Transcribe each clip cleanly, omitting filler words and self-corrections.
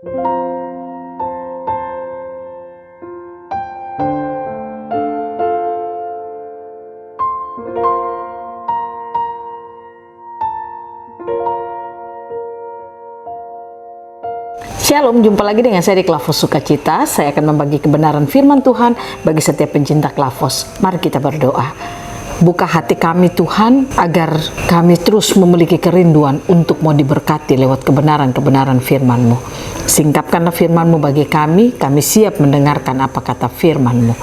Shalom, jumpa lagi dengan saya di Klavos Sukacita. Saya akan membagi kebenaran firman Tuhan bagi setiap pencinta Klavos. Mari kita berdoa. Buka hati kami Tuhan, agar kami terus memiliki kerinduan untuk mau diberkati lewat kebenaran-kebenaran firman-Mu. Singkapkanlah firman-Mu bagi kami siap mendengarkan apa kata firman-Mu.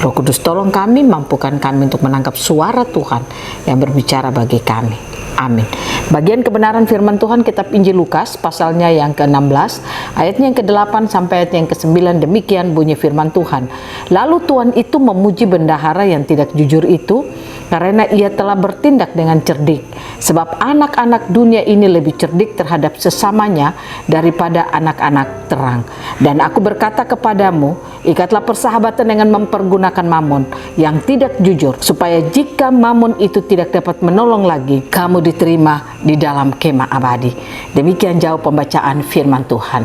Roh Kudus tolong kami, mampukan kami untuk menangkap suara Tuhan yang berbicara bagi kami. Amin. Bagian kebenaran firman Tuhan kitab Injil Lukas pasalnya yang ke-16 ayatnya yang ke-8 sampai ayat yang ke-9. Demikian bunyi firman Tuhan. Lalu Tuhan itu memuji bendahara yang tidak jujur itu karena ia telah bertindak dengan cerdik. Sebab anak-anak dunia ini lebih cerdik terhadap sesamanya daripada anak-anak terang. Dan aku berkata kepadamu, ikatlah persahabatan dengan mempergunakan mamon yang tidak jujur, supaya jika mamon itu tidak dapat menolong lagi, kamu diterima di dalam kemah abadi. Demikian jawab pembacaan firman Tuhan.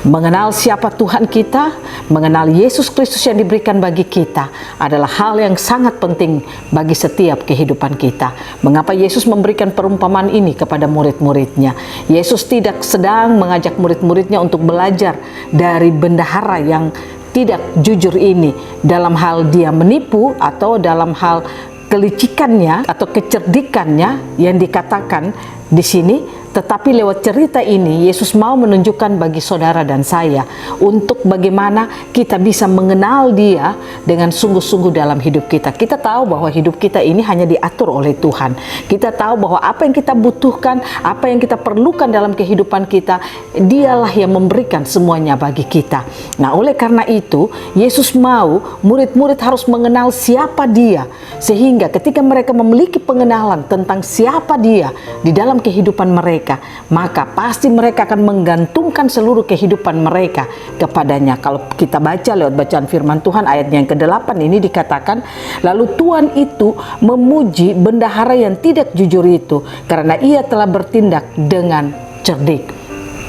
Mengenal siapa Tuhan kita, mengenal Yesus Kristus yang diberikan bagi kita adalah hal yang sangat penting bagi setiap kehidupan kita. Mengapa Yesus memberikan perumpamaan ini kepada murid-muridnya? Yesus tidak sedang mengajak murid-muridnya untuk belajar dari bendahara yang tidak jujur ini dalam hal dia menipu atau dalam hal kelicikannya atau kecerdikannya yang dikatakan di sini, tetapi lewat cerita ini Yesus mau menunjukkan bagi saudara dan saya untuk bagaimana kita bisa mengenal Dia dengan sungguh-sungguh dalam hidup kita. Kita tahu bahwa hidup kita ini hanya diatur oleh Tuhan. Kita tahu bahwa apa yang kita butuhkan, apa yang kita perlukan dalam kehidupan kita, Dialah yang memberikan semuanya bagi kita. Nah, oleh karena itu Yesus mau murid-murid harus mengenal siapa Dia, sehingga ketika mereka memiliki pengenalan tentang siapa Dia di dalam kehidupan mereka, maka pasti mereka akan menggantungkan seluruh kehidupan mereka kepadanya. Kalau kita baca lewat bacaan firman Tuhan ayat yang ke-8 ini dikatakan, lalu Tuhan itu memuji bendahara yang tidak jujur itu karena ia telah bertindak dengan cerdik.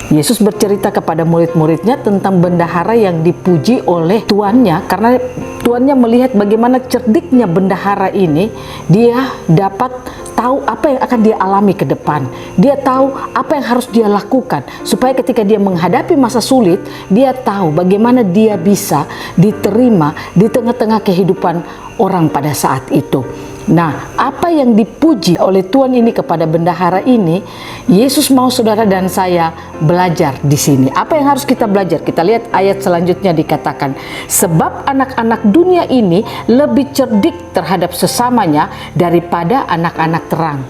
Yesus bercerita kepada murid-muridnya tentang bendahara yang dipuji oleh tuannya, karena tuannya melihat bagaimana cerdiknya bendahara ini. Dia dapat tahu apa yang akan dia alami ke depan. Dia tahu apa yang harus dia lakukan supaya ketika dia menghadapi masa sulit, dia tahu bagaimana dia bisa diterima di tengah-tengah kehidupan orang pada saat itu. Nah, apa yang dipuji oleh Tuhan ini kepada bendahara ini, Yesus mau saudara dan saya belajar di sini. Apa yang harus kita belajar? Kita lihat ayat selanjutnya dikatakan, sebab anak-anak dunia ini lebih cerdik terhadap sesamanya daripada anak-anak terang.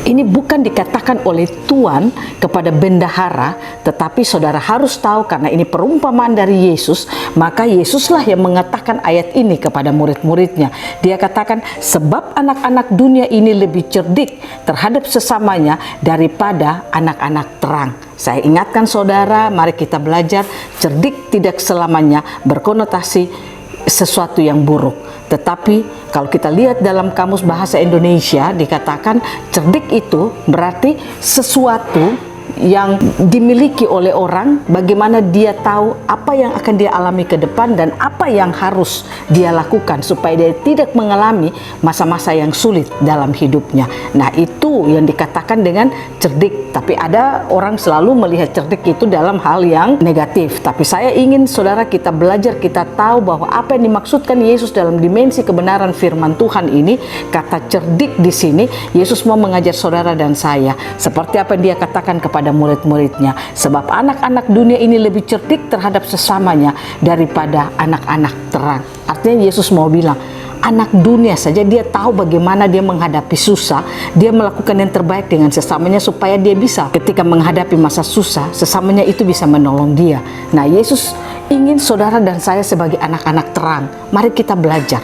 Ini bukan dikatakan oleh Tuhan kepada bendahara, tetapi saudara harus tahu karena ini perumpamaan dari Yesus, maka Yesuslah yang mengatakan ayat ini kepada murid-muridnya. Dia katakan, sebab anak-anak dunia ini lebih cerdik terhadap sesamanya daripada anak-anak terang. Saya ingatkan saudara, mari kita belajar, cerdik tidak selamanya berkonotasi sesuatu yang buruk. Tetapi kalau kita lihat dalam kamus bahasa Indonesia dikatakan cerdik itu berarti sesuatu yang dimiliki oleh orang, bagaimana dia tahu apa yang akan dia alami ke depan dan apa yang harus dia lakukan supaya dia tidak mengalami masa-masa yang sulit dalam hidupnya. Nah, itu yang dikatakan dengan cerdik. Tapi ada orang selalu melihat cerdik itu dalam hal yang negatif. Tapi saya ingin saudara kita belajar, kita tahu bahwa apa yang dimaksudkan Yesus dalam dimensi kebenaran firman Tuhan ini, kata cerdik di sini, Yesus mau mengajar saudara dan saya seperti apa yang dia katakan kepada murid-muridnya, sebab anak-anak dunia ini lebih cerdik terhadap sesamanya daripada anak-anak terang. Artinya Yesus mau bilang, anak dunia saja dia tahu bagaimana dia menghadapi susah, dia melakukan yang terbaik dengan sesamanya supaya dia bisa ketika menghadapi masa susah, sesamanya itu bisa menolong dia. Nah, Yesus ingin saudara dan saya sebagai anak-anak terang, mari kita belajar.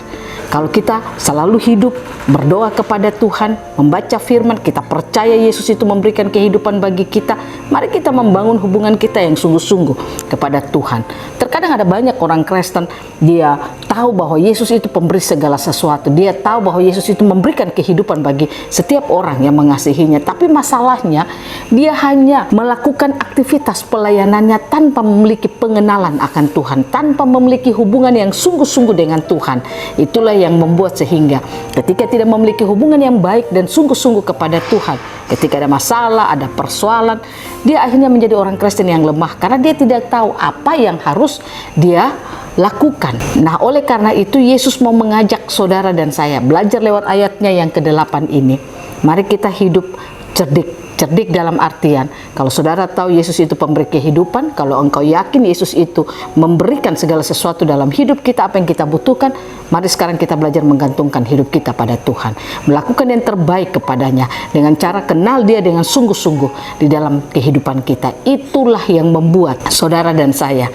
Kalau kita selalu hidup berdoa kepada Tuhan, membaca firman, kita percaya Yesus itu memberikan kehidupan bagi kita, mari kita membangun hubungan kita yang sungguh-sungguh kepada Tuhan. Terkadang ada banyak orang Kristen, dia tahu tahu bahwa Yesus itu pemberi segala sesuatu. Dia tahu bahwa Yesus itu memberikan kehidupan bagi setiap orang yang mengasihinya. Tapi masalahnya, dia hanya melakukan aktivitas pelayanannya tanpa memiliki pengenalan akan Tuhan, tanpa memiliki hubungan yang sungguh-sungguh dengan Tuhan. Itulah yang membuat sehingga ketika tidak memiliki hubungan yang baik dan sungguh-sungguh kepada Tuhan, ketika ada masalah, ada persoalan, dia akhirnya menjadi orang Kristen yang lemah karena dia tidak tahu apa yang harus dia lakukan. Nah, oleh karena itu Yesus mau mengajak saudara dan saya belajar lewat ayatnya yang ke-8 ini. Mari kita hidup cerdik. Cerdik dalam artian, kalau saudara tahu Yesus itu pemberi kehidupan, kalau engkau yakin Yesus itu memberikan segala sesuatu dalam hidup kita, apa yang kita butuhkan, mari sekarang kita belajar menggantungkan hidup kita pada Tuhan. Melakukan yang terbaik kepadanya dengan cara kenal dia dengan sungguh-sungguh di dalam kehidupan kita. Itulah yang membuat saudara dan saya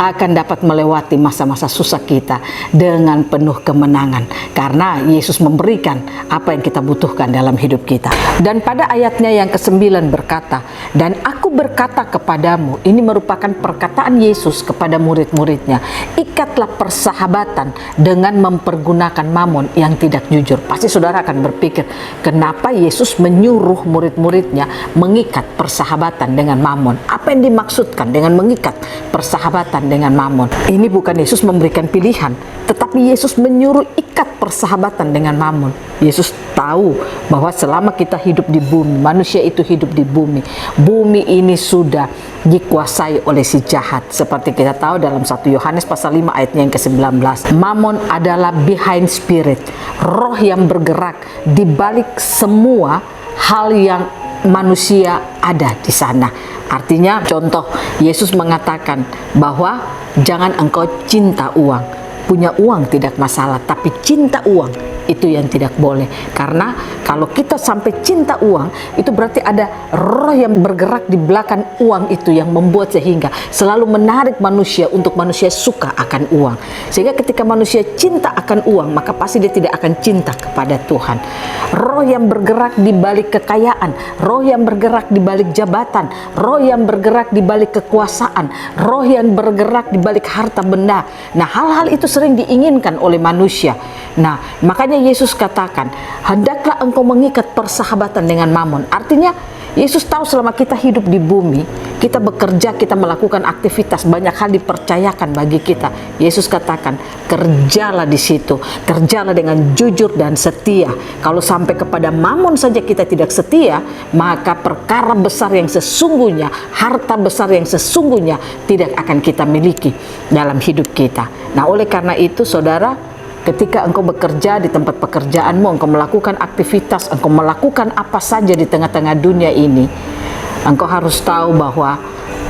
akan dapat melewati masa-masa susah kita dengan penuh kemenangan. Karena Yesus memberikan apa yang kita butuhkan dalam hidup kita. Dan pada ayatnya yang ke-9 berkata, dan aku berkata kepadamu, ini merupakan perkataan Yesus kepada murid-muridnya, ikatlah persahabatan dengan mempergunakan mamon yang tidak jujur. Pasti saudara akan berpikir, kenapa Yesus menyuruh murid-muridnya mengikat persahabatan dengan mamon? Apa yang dimaksudkan dengan mengikat persahabatan dengan mamon? Ini bukan Yesus memberikan pilihan, tetapi Yesus menyuruh ikat persahabatan dengan mamon. Yesus tahu bahwa selama kita hidup di bumi, manusia itu hidup di bumi. Bumi ini sudah dikuasai oleh si jahat. Seperti kita tahu dalam 1 Yohanes pasal 5 ayatnya yang ke-19. Mammon adalah behind spirit, roh yang bergerak di balik semua hal yang manusia ada di sana. Artinya, contoh, Yesus mengatakan bahwa jangan engkau cinta uang. Punya uang tidak masalah, tapi cinta uang itu yang tidak boleh. Karena kalau kita sampai cinta uang, itu berarti ada roh yang bergerak di belakang uang itu yang membuat sehingga selalu menarik manusia untuk manusia suka akan uang. Sehingga ketika manusia cinta akan uang, maka pasti dia tidak akan cinta kepada Tuhan. Roh yang bergerak di balik kekayaan, roh yang bergerak di balik jabatan, roh yang bergerak di balik kekuasaan, roh yang bergerak di balik harta benda. Nah, hal-hal itu sering diinginkan oleh manusia. Nah, makanya Yesus katakan, hendaklah engkau mengikat persahabatan dengan mamon. Artinya, Yesus tahu selama kita hidup di bumi, kita bekerja, kita melakukan aktivitas, banyak hal dipercayakan bagi kita. Yesus katakan, kerjalah di situ, kerjalah dengan jujur dan setia. Kalau sampai kepada mamon saja kita tidak setia, maka perkara besar yang sesungguhnya, harta besar yang sesungguhnya tidak akan kita miliki dalam hidup kita. Nah, oleh karena itu, saudara, ketika engkau bekerja di tempat pekerjaanmu, engkau melakukan aktivitas, engkau melakukan apa saja di tengah-tengah dunia ini, engkau harus tahu bahwa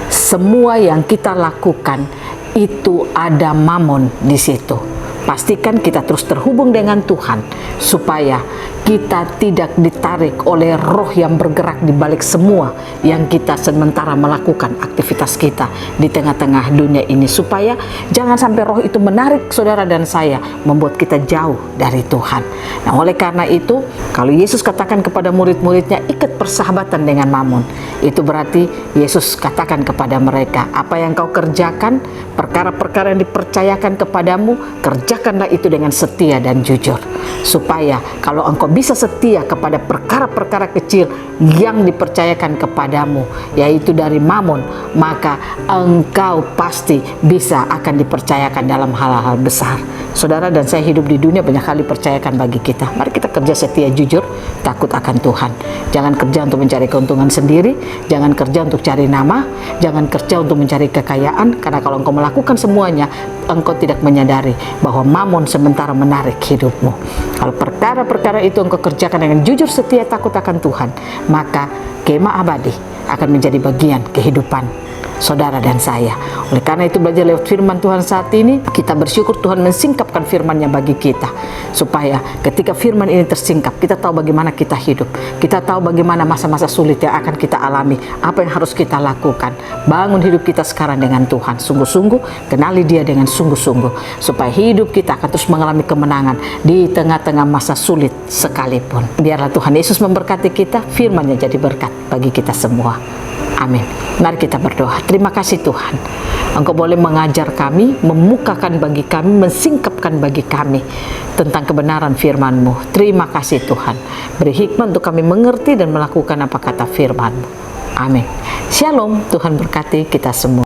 semua yang kita lakukan itu ada mamon di situ. Pastikan kita terus terhubung dengan Tuhan supaya kita tidak ditarik oleh roh yang bergerak di balik semua yang kita sementara melakukan aktivitas kita di tengah-tengah dunia ini, supaya jangan sampai roh itu menarik saudara dan saya, membuat kita jauh dari Tuhan. Nah, oleh karena itu, kalau Yesus katakan kepada murid-muridnya, ikat persahabatan dengan mamon, itu berarti Yesus katakan kepada mereka, apa yang kau kerjakan, perkara-perkara yang dipercayakan kepadamu, kerjakanlah itu dengan setia dan jujur, supaya kalau engkau bisa setia kepada perkara-perkara kecil yang dipercayakan kepadamu, yaitu dari mamon, maka engkau pasti bisa akan dipercayakan dalam hal-hal besar. Saudara dan saya hidup di dunia, banyak hal dipercayakan bagi kita. Mari kita kerja setia, jujur, takut akan Tuhan. Jangan kerja untuk mencari keuntungan sendiri, jangan kerja untuk cari nama, jangan kerja untuk mencari kekayaan, karena kalau engkau melakukan semuanya, engkau tidak menyadari bahwa mamon sementara menarik hidupmu. Kalau perkara-perkara itu engkau kerjakan dengan jujur, setia, takut akan Tuhan, maka kemah abadi akan menjadi bagian kehidupan saudara dan saya. Oleh karena itu, belajar lewat firman Tuhan saat ini, kita bersyukur Tuhan mensingkapkan firman-Nya bagi kita, supaya ketika firman ini tersingkap, kita tahu bagaimana kita hidup, kita tahu bagaimana masa-masa sulit yang akan kita alami, apa yang harus kita lakukan. Bangun hidup kita sekarang dengan Tuhan, sungguh-sungguh kenali Dia dengan sungguh-sungguh, supaya hidup kita akan terus mengalami kemenangan di tengah-tengah masa sulit sekalipun. Biarlah Tuhan Yesus memberkati kita, firman-Nya jadi berkat bagi kita semua. Amin. Mari kita berdoa. Terima kasih Tuhan, Engkau boleh mengajar kami, memukakan bagi kami, mensingkapkan bagi kami tentang kebenaran firman-Mu. Terima kasih Tuhan. Beri hikmat untuk kami mengerti dan melakukan apa kata firman-Mu. Amin. Shalom. Tuhan berkati kita semua.